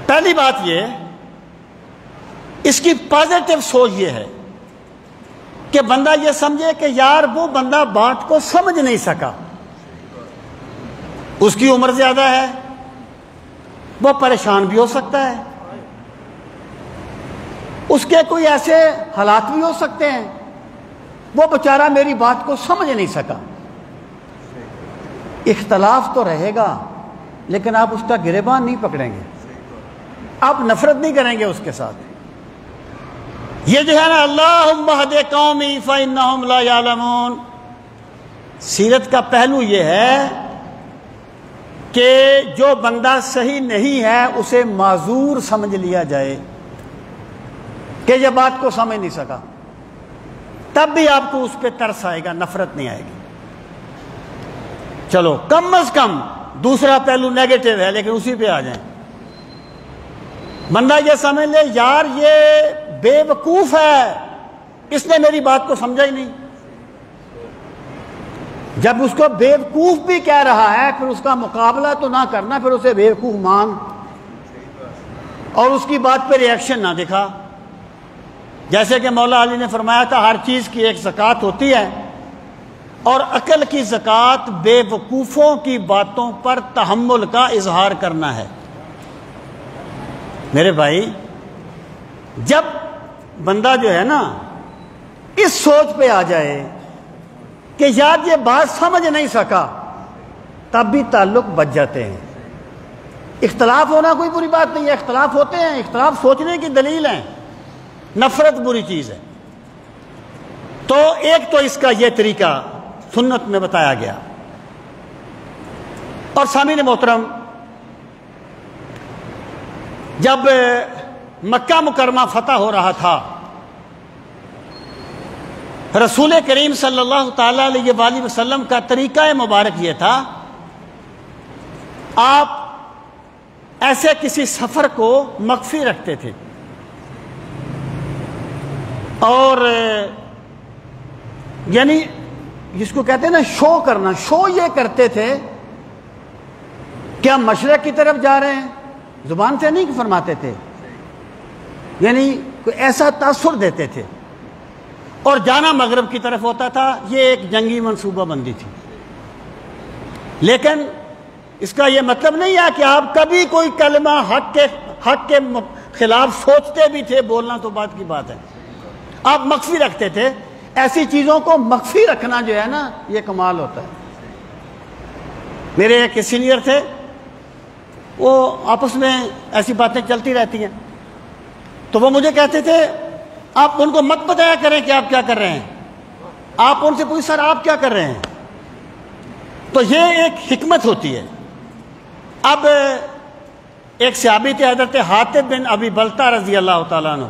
پہلی بات یہ، اس کی پازیٹو سوچ یہ ہے کہ بندہ یہ سمجھے کہ یار وہ بندہ بات کو سمجھ نہیں سکا، اس کی عمر زیادہ ہے، وہ پریشان بھی ہو سکتا ہے، اس کے کوئی ایسے حالات بھی ہو سکتے ہیں، وہ بیچارہ میری بات کو سمجھ نہیں سکا۔ اختلاف تو رہے گا لیکن آپ اس کا گریبان نہیں پکڑیں گے، آپ نفرت نہیں کریں گے اس کے ساتھ۔ یہ جو ہے نا اللہم اہد قومی فإنہم لا یعلمون، سیرت کا پہلو یہ ہے کہ جو بندہ صحیح نہیں ہے اسے معذور سمجھ لیا جائے کہ یہ بات کو سمجھ نہیں سکا، تب بھی آپ کو اس پہ ترس آئے گا، نفرت نہیں آئے گی۔ چلو کم از کم دوسرا پہلو نیگیٹو ہے لیکن اسی پہ آ جائیں۔ بندہ یہ سمجھ لے یار یہ بے وقوف ہے، اس نے میری بات کو سمجھا ہی نہیں۔ جب اس کو بے وقوف بھی کہہ رہا ہے پھر اس کا مقابلہ تو نہ کرنا، پھر اسے بے وقوف مان اور اس کی بات پہ ری ایکشن نہ دکھا۔ جیسے کہ مولا علی نے فرمایا تھا ہر چیز کی ایک زکوٰۃ ہوتی ہے، اور عقل کی زکوٰۃ بے وقوفوں کی باتوں پر تحمل کا اظہار کرنا ہے۔ میرے بھائی جب بندہ جو ہے نا اس سوچ پہ آ جائے کہ یار یہ بات سمجھ نہیں سکا، تب بھی تعلق بچ جاتے ہیں۔ اختلاف ہونا کوئی بری بات نہیں ہے، اختلاف ہوتے ہیں، اختلاف سوچنے کی دلیل ہے، نفرت بری چیز ہے۔ تو ایک تو اس کا یہ طریقہ سنت میں بتایا گیا۔ اور سامعین محترم، جب مکہ مکرمہ فتح ہو رہا تھا، رسول کریم صلی اللہ تعالی علیہ وآلہ وسلم کا طریقہ مبارک یہ تھا، آپ ایسے کسی سفر کو مخفی رکھتے تھے اور یعنی جس کو کہتے ہیں نا شو کرنا، شو یہ کرتے تھے کہ ہم مشرق کی طرف جا رہے ہیں، زبان سے نہیں فرماتے تھے، یعنی کوئی ایسا تاثر دیتے تھے، اور جانا مغرب کی طرف ہوتا تھا۔ یہ ایک جنگی منصوبہ بندی تھی، لیکن اس کا یہ مطلب نہیں ہے کہ آپ کبھی کوئی کلمہ حق کے خلاف سوچتے بھی تھے، بولنا تو بات کی بات ہے، آپ مخفی رکھتے تھے۔ ایسی چیزوں کو مخفی رکھنا جو ہے نا یہ کمال ہوتا ہے۔ میرے ایک سینئر تھے، وہ آپس میں ایسی باتیں چلتی رہتی ہیں، تو وہ مجھے کہتے تھے آپ ان کو مت بتایا کریں کہ آپ کیا کر رہے ہیں، آپ ان سے پوچھ سر آپ کیا کر رہے ہیں۔ تو یہ ایک حکمت ہوتی ہے۔ اب ایک صحابی تھے حضرت حاتب بن ابی بلتہ رضی اللہ تعالیٰ عنہ،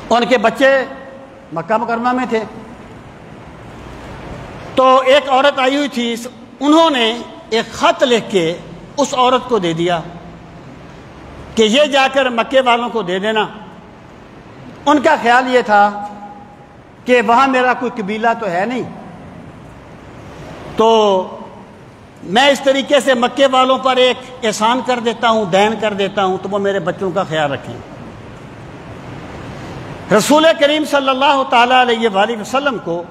ان کے بچے مکہ مکرمہ میں تھے، تو ایک عورت آئی ہوئی تھی، انہوں نے ایک خط لکھ کے اس عورت کو دے دیا کہ یہ جا کر مکے والوں کو دے دینا۔ ان کا خیال یہ تھا کہ وہاں میرا کوئی قبیلہ تو ہے نہیں، تو میں اس طریقے سے مکے والوں پر ایک احسان کر دیتا ہوں، دین کر دیتا ہوں، تو وہ میرے بچوں کا خیال رکھیں۔ رسول کریم صلی اللہ تعالی علیہ وآلہ وسلم کو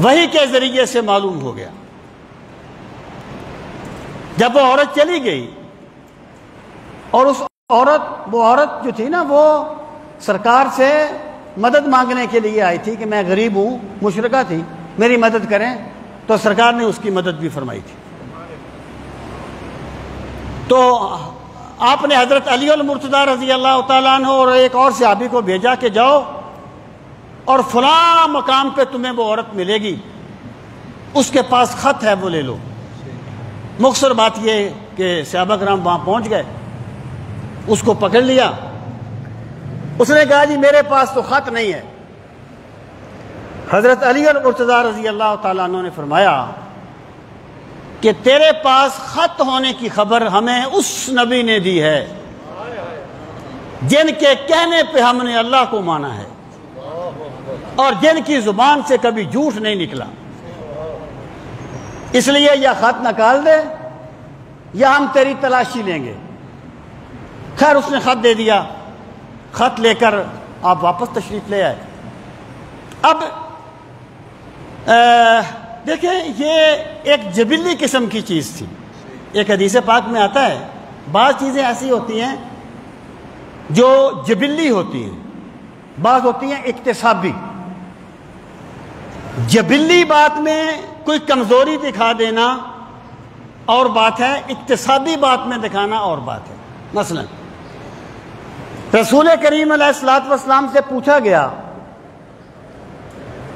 وحی کے ذریعے سے معلوم ہو گیا جب وہ عورت چلی گئی اور وہ عورت جو تھی نا وہ سرکار سے مدد مانگنے کے لیے آئی تھی کہ میں غریب ہوں، مشرکہ تھی، میری مدد کریں، تو سرکار نے اس کی مدد بھی فرمائی تھی۔ تو آپ نے حضرت علی المرتضیٰ رضی اللہ تعالیٰ عنہ اور ایک اور صحابی کو بھیجا کہ جاؤ اور فلاں مقام پہ تمہیں وہ عورت ملے گی، اس کے پاس خط ہے، وہ لے لو۔ مختصر بات یہ کہ صحابہ کرام وہاں پہنچ گئے، اس کو پکڑ لیا، اس نے کہا جی میرے پاس تو خط نہیں ہے۔ حضرت علی المرتضیٰ رضی اللہ تعالیٰ عنہ نے فرمایا کہ تیرے پاس خط ہونے کی خبر ہمیں اس نبی نے دی ہے جن کے کہنے پہ ہم نے اللہ کو مانا ہے اور جن کی زبان سے کبھی جھوٹ نہیں نکلا، اس لیے یا خط نکال دے یا ہم تیری تلاشی لیں گے۔ خیر اس نے خط دے دیا، خط لے کر آپ واپس تشریف لے آئے۔ اب دیکھیں یہ ایک جبلی قسم کی چیز تھی۔ ایک حدیث پاک میں آتا ہے بعض چیزیں ایسی ہوتی ہیں جو جبلی ہوتی ہیں، بعض ہوتی ہیں اکتسابی۔ جبلی بات میں کوئی کمزوری دکھا دینا اور بات ہے، اکتسابی بات میں دکھانا اور بات ہے۔ مثلا رسول کریم علیہ الصلوۃ والسلام سے پوچھا گیا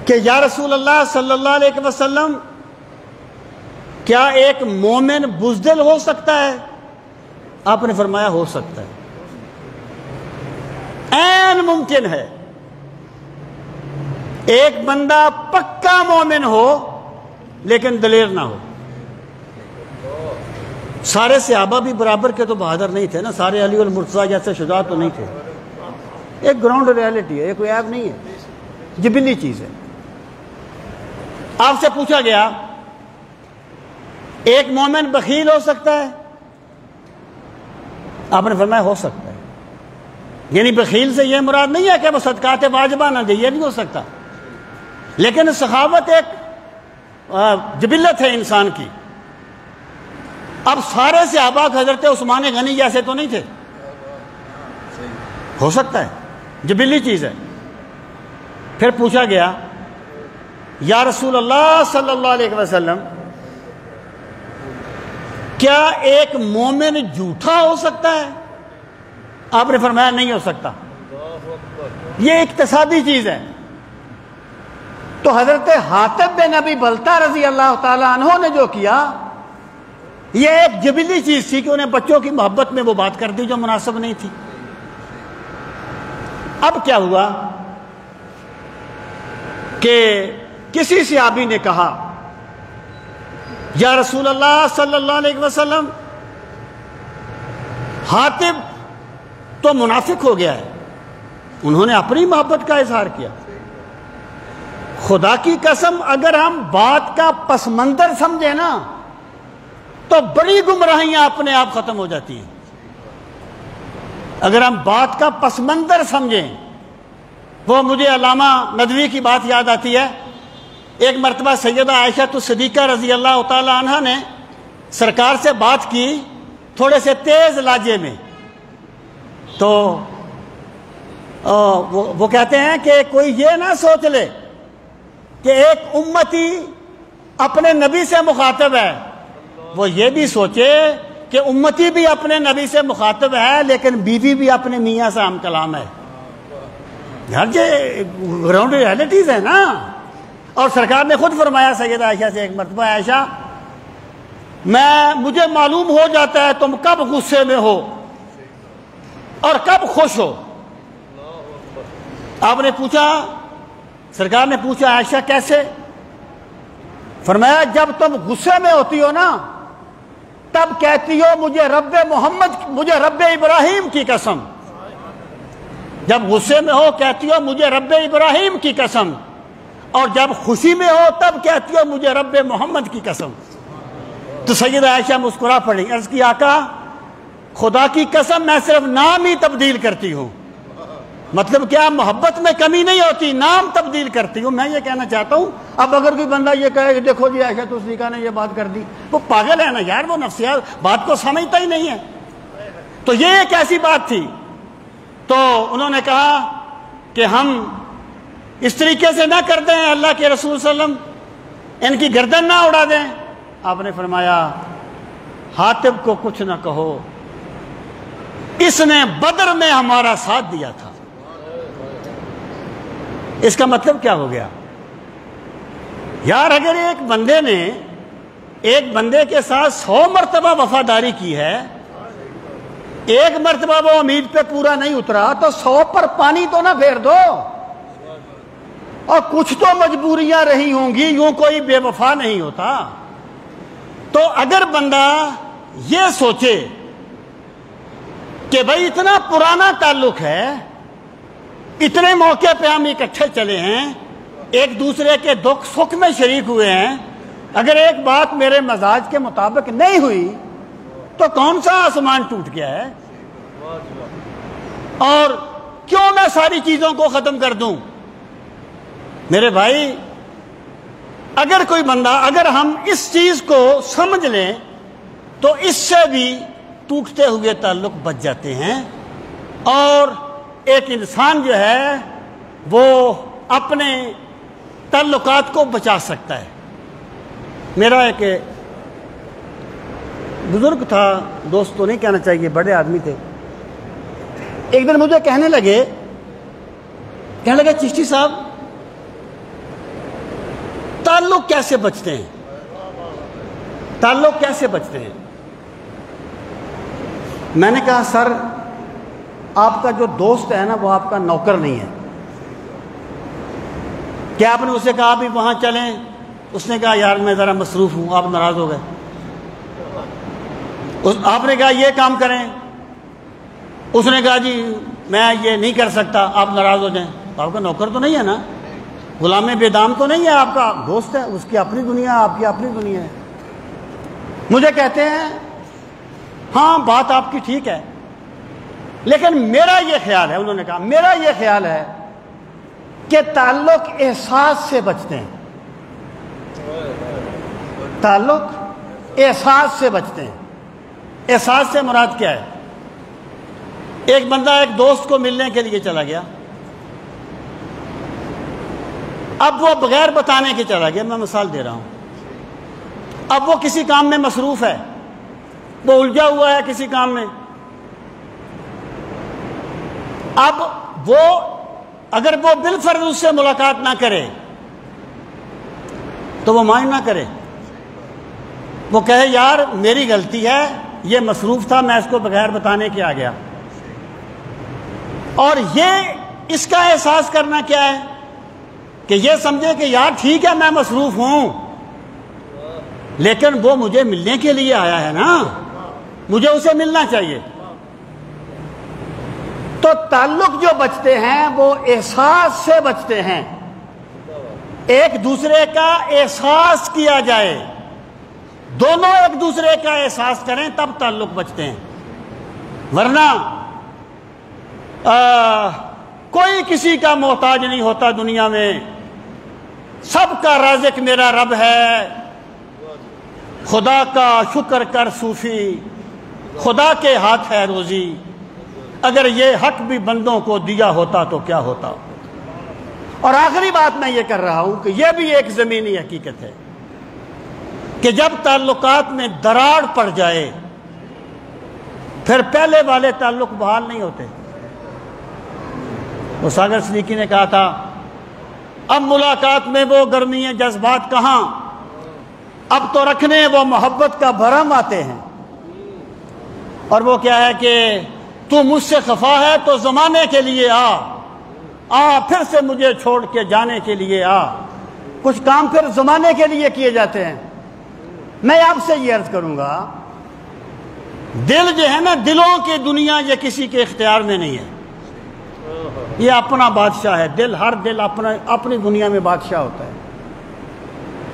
کہ یا رسول اللہ صلی اللہ علیہ وسلم کیا ایک مومن بزدل ہو سکتا ہے؟ آپ نے فرمایا ہو سکتا ہے، عین ممکن ہے۔ ایک بندہ پکا مومن ہو لیکن دلیر نہ ہو۔ سارے صحابہ بھی برابر کے تو بہادر نہیں تھے نا، سارے علی المرتضیٰ جیسے شجاع تو نہیں تھے۔ ایک گراؤنڈ ریالٹی ہے، یہ کوئی عیب نہیں ہے، جبلی چیز ہے۔ آپ سے پوچھا گیا ایک مومن بخیل ہو سکتا ہے؟ آپ نے فرمایا ہو سکتا ہے۔ یعنی بخیل سے یہ مراد نہیں ہے کہ وہ صدقات واجبہ نہ دے، یہ نہیں ہو سکتا، لیکن سخاوت ایک جبلت ہے انسان کی۔ اب سارے صحابہ حضرت عثمان غنی جیسے تو نہیں تھے، ہو سکتا ہے، جبلی چیز ہے۔ پھر پوچھا گیا یا رسول اللہ صلی اللہ علیہ وسلم کیا ایک مومن جھوٹا ہو سکتا ہے؟ آپ نے فرمایا نہیں ہو سکتا، یہ اقتصادی چیز ہے۔ تو حضرت حاتب بن ابی بلتہ رضی اللہ تعالی عنہ نے جو کیا یہ ایک جبلی چیز تھی کہ انہیں بچوں کی محبت میں وہ بات کر دی جو مناسب نہیں تھی۔ اب کیا ہوا کہ کسی صحابی نے کہا یا رسول اللہ صلی اللہ علیہ وسلم حاتب تو منافق ہو گیا ہے، انہوں نے اپنی محبت کا اظہار کیا۔ خدا کی قسم اگر ہم بات کا پس منظر سمجھیں نا تو بڑی گمراہیاں اپنے آپ ختم ہو جاتی ہیں۔ اگر ہم بات کا پس منظر سمجھیں، وہ مجھے علامہ ندوی کی بات یاد آتی ہے۔ ایک مرتبہ سیدہ عائشہ صدیقہ رضی اللہ تعالی عنہ نے سرکار سے بات کی تھوڑے سے تیز لہجے میں، تو وہ کہتے ہیں کہ کوئی یہ نہ سوچ لے کہ ایک امتی اپنے نبی سے مخاطب ہے، وہ یہ بھی سوچے کہ امتی بھی اپنے نبی سے مخاطب ہے لیکن بیوی بھی اپنے میاں سے ہم کلام ہے۔ یار یہ گراؤنڈ ریالٹیز ہے نا۔ اور سرکار نے خود فرمایا سیدہ عائشہ سے ایک مرتبہ، عائشہ مجھے معلوم ہو جاتا ہے تم کب غصے میں ہو اور کب خوش ہو۔ آپ نے پوچھا، سرکار نے پوچھا عائشہ کیسے؟ فرمایا جب تم غصے میں ہوتی ہو نا تب کہتی ہو مجھے رب ابراہیم کی قسم۔ جب غصے میں ہو کہتی ہو مجھے رب ابراہیم کی قسم، اور جب خوشی میں ہو تب کہتی ہو مجھے رب محمد کی قسم۔ تو سیدہ عائشہ مسکرا پڑی، عرض کی آقا خدا کی قسم میں صرف نام ہی تبدیل کرتی ہوں، مطلب کیا؟ محبت میں کمی نہیں ہوتی، نام تبدیل کرتی ہوں. میں یہ کہنا چاہتا ہوں اب اگر کوئی بندہ یہ کہے کہ دیکھو جی عائشہ صدیقہ نے یہ بات کر دی، وہ پاگل ہے نا یار، وہ نفسیات بات کو سمجھتا ہی نہیں ہے. تو یہ ایک ایسی بات تھی. تو انہوں نے کہا کہ ہم اس طریقے سے نہ کر دیں، اللہ کے رسول صلی اللہ علیہ وسلم ان کی گردن نہ اڑا دیں. آپ نے فرمایا حاطب کو کچھ نہ کہو، اس نے بدر میں ہمارا ساتھ دیا تھا. اس کا مطلب کیا ہو گیا یار؟ اگر ایک بندے نے ایک بندے کے ساتھ 100 مرتبہ وفاداری کی ہے، ایک مرتبہ وہ امید پہ پورا نہیں اترا، تو 100 پر پانی تو نہ پھیر دو. اور کچھ تو مجبوریاں رہی ہوں گی، یوں کوئی بے وفا نہیں ہوتا. تو اگر بندہ یہ سوچے کہ بھائی اتنا پرانا تعلق ہے، اتنے موقع پہ ہم اکٹھے چلے ہیں، ایک دوسرے کے دکھ سکھ میں شریک ہوئے ہیں، اگر ایک بات میرے مزاج کے مطابق نہیں ہوئی تو کون سا آسمان ٹوٹ گیا ہے؟ اور کیوں میں ساری چیزوں کو ختم کر دوں؟ میرے بھائی اگر کوئی بندہ، اگر ہم اس چیز کو سمجھ لیں تو اس سے بھی ٹوٹتے ہوئے تعلق بچ جاتے ہیں، اور ایک انسان جو ہے وہ اپنے تعلقات کو بچا سکتا ہے. میرا ایک بزرگ تھا، دوست تو نہیں کہنا چاہیے، بڑے آدمی تھے. ایک دن مجھے کہنے لگے چشتی صاحب تعلق کیسے بچتے ہیں؟ تعلق کیسے بچتے ہیں؟ میں نے کہا سر آپ کا جو دوست ہے نا وہ آپ کا نوکر نہیں ہے. کیا آپ نے اسے کہا بھی وہاں چلیں؟ اس نے کہا یار میں ذرا مصروف ہوں. آپ ناراض ہو گئے. آپ نے کہا یہ کام کریں، اس نے کہا جی میں یہ نہیں کر سکتا، آپ ناراض ہو جائیں. آپ کا نوکر تو نہیں ہے نا، غلام بے دام تو نہیں ہے، آپ کا دوست ہے. اس کی اپنی دنیا، آپ کی اپنی دنیا ہے. مجھے کہتے ہیں ہاں بات آپ کی ٹھیک ہے، لیکن میرا یہ خیال ہے، انہوں نے کہا میرا یہ خیال ہے کہ تعلق احساس سے بچتے ہیں. تعلق احساس سے بچتے ہیں. احساس سے مراد کیا ہے؟ ایک بندہ ایک دوست کو ملنے کے لیے چلا گیا، اب وہ بغیر بتانے کے چلا گیا. میں مثال دے رہا ہوں. اب وہ کسی کام میں مصروف ہے، وہ الجھا ہوا ہے کسی کام میں. اب وہ اگر وہ بالفرض اس سے ملاقات نہ کرے تو وہ مائنڈ نہ کرے، وہ کہے یار میری غلطی ہے، یہ مصروف تھا، میں اس کو بغیر بتانے کے آ گیا. اور یہ اس کا احساس کرنا کیا ہے کہ یہ سمجھے کہ یار ٹھیک ہے میں مصروف ہوں، لیکن وہ مجھے ملنے کے لیے آیا ہے نا، مجھے اسے ملنا چاہیے. تو تعلق جو بچتے ہیں وہ احساس سے بچتے ہیں. ایک دوسرے کا احساس کیا جائے، دونوں ایک دوسرے کا احساس کریں تب تعلق بچتے ہیں. ورنہ کوئی کسی کا محتاج نہیں ہوتا دنیا میں. سب کا رازق میرا رب ہے. خدا کا شکر کر صوفی، خدا کے ہاتھ ہے روزی. اگر یہ حق بھی بندوں کو دیا ہوتا تو کیا ہوتا. اور آخری بات میں یہ کر رہا ہوں کہ یہ بھی ایک زمینی حقیقت ہے کہ جب تعلقات میں دراڑ پڑ جائے پھر پہلے والے تعلق بحال نہیں ہوتے. وہ ساگر صدیقی نے کہا تھا اب ملاقات میں وہ گرمی جذبات کہاں، اب تو رکھنے وہ محبت کا بھرم آتے ہیں. اور وہ کیا ہے کہ تو مجھ سے خفا ہے تو زمانے کے لیے آ پھر سے مجھے چھوڑ کے جانے کے لیے آ. کچھ کام پھر زمانے کے لیے کیے جاتے ہیں. میں آپ سے یہ عرض کروں گا دل جو ہے نا، دلوں کی دنیا یہ کسی کے اختیار میں نہیں ہے. یہ اپنا بادشاہ ہے. دل، ہر دل اپنی دنیا میں بادشاہ ہوتا ہے.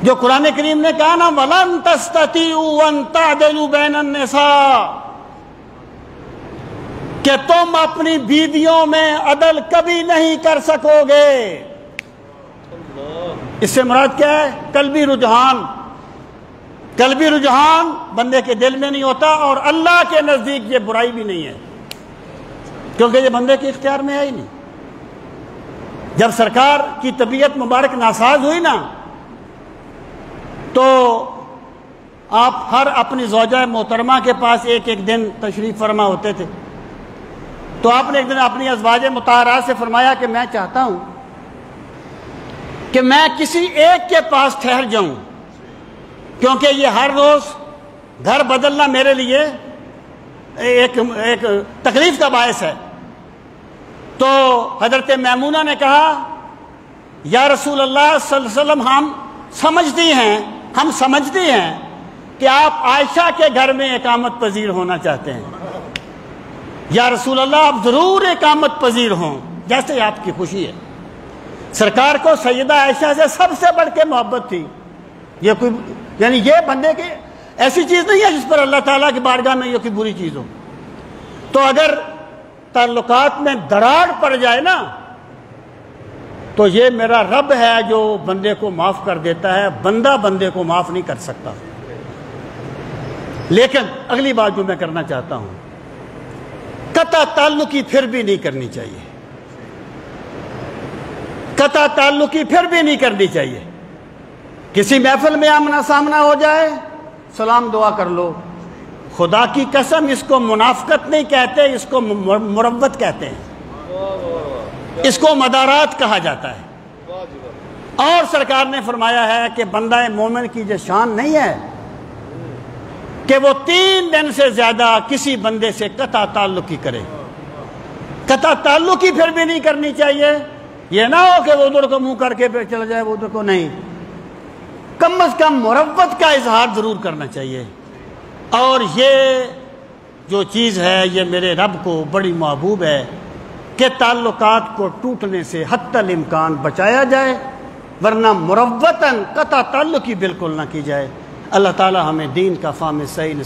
جو قرآن کریم نے کہا نا وَلَن تَسْتَطِيعُوا أَن تَعْدِلُوا بَيْنَ النِّسَاءِ، کہ تم اپنی بیویوں میں عدل کبھی نہیں کر سکو گے۔ اس سے مراد کیا ہے؟ قلبی رجحان۔ قلبی رجحان بندے کے دل میں نہیں ہوتا، اور اللہ کے نزدیک یہ برائی بھی نہیں ہے، کیونکہ یہ بندے کے اختیار میں ہے ہی نہیں۔ جب سرکار کی طبیعت مبارک ناساز ہوئی نا، تو آپ ہر اپنی زوجہ محترمہ کے پاس ایک ایک دن تشریف فرما ہوتے تھے۔ تو آپ نے ایک دن اپنی ازواج مطہرات سے فرمایا کہ میں چاہتا ہوں کہ میں کسی ایک کے پاس ٹھہر جاؤں، کیونکہ یہ ہر روز گھر بدلنا میرے لیے ایک تکلیف کا باعث ہے۔ تو حضرت میمونہ نے کہا یا رسول اللہ صلی اللہ علیہ وسلم، ہم سمجھتی ہیں کہ آپ عائشہ کے گھر میں اقامت پذیر ہونا چاہتے ہیں۔ یا رسول اللہ، آپ ضرور اقامت پذیر ہوں، جیسے آپ کی خوشی ہے۔ سرکار کو سیدہ عائشہ سے سب سے بڑھ کے محبت تھی۔ یہ کوئی یعنی یہ بندے کی ایسی چیز نہیں ہے جس پر اللہ تعالیٰ کی بارگاہ میں یہ کوئی بری چیز ہو۔ تو اگر تعلقات میں دراڑ پڑ جائے نا، تو یہ میرا رب ہے جو بندے کو معاف کر دیتا ہے، بندہ بندے کو معاف نہیں کر سکتا۔ لیکن اگلی بات جو میں کرنا چاہتا ہوں، قطع تعلقی پھر بھی نہیں کرنی چاہیے، قطع تعلقی پھر بھی نہیں کرنی چاہیے۔ کسی محفل میں آمنا سامنا ہو جائے، سلام دعا کر لو۔ خدا کی قسم اس کو منافقت نہیں کہتے، اس کو مروت کہتے ہیں، اس کو مدارات کہا جاتا ہے۔ اور سرکار نے فرمایا ہے کہ بندہ مومن کی یہ شان نہیں ہے کہ وہ 3 دن سے زیادہ کسی بندے سے قطع تعلقی کرے۔ قطع تعلقی پھر بھی نہیں کرنی چاہیے۔ یہ نہ ہو کہ وہ ادھر کو منہ کر کے پھر چلا جائے، وہ ادھر کو نہیں، کم از کم مروت کا اظہار ضرور کرنا چاہیے۔ اور یہ جو چیز ہے یہ میرے رب کو بڑی محبوب ہے کہ تعلقات کو ٹوٹنے سے حتی الامکان بچایا جائے، ورنہ مروتاً قطع تعلقی بالکل نہ کی جائے۔ اللہ تعالی ہمیں دین کا فہم صحیح نصیب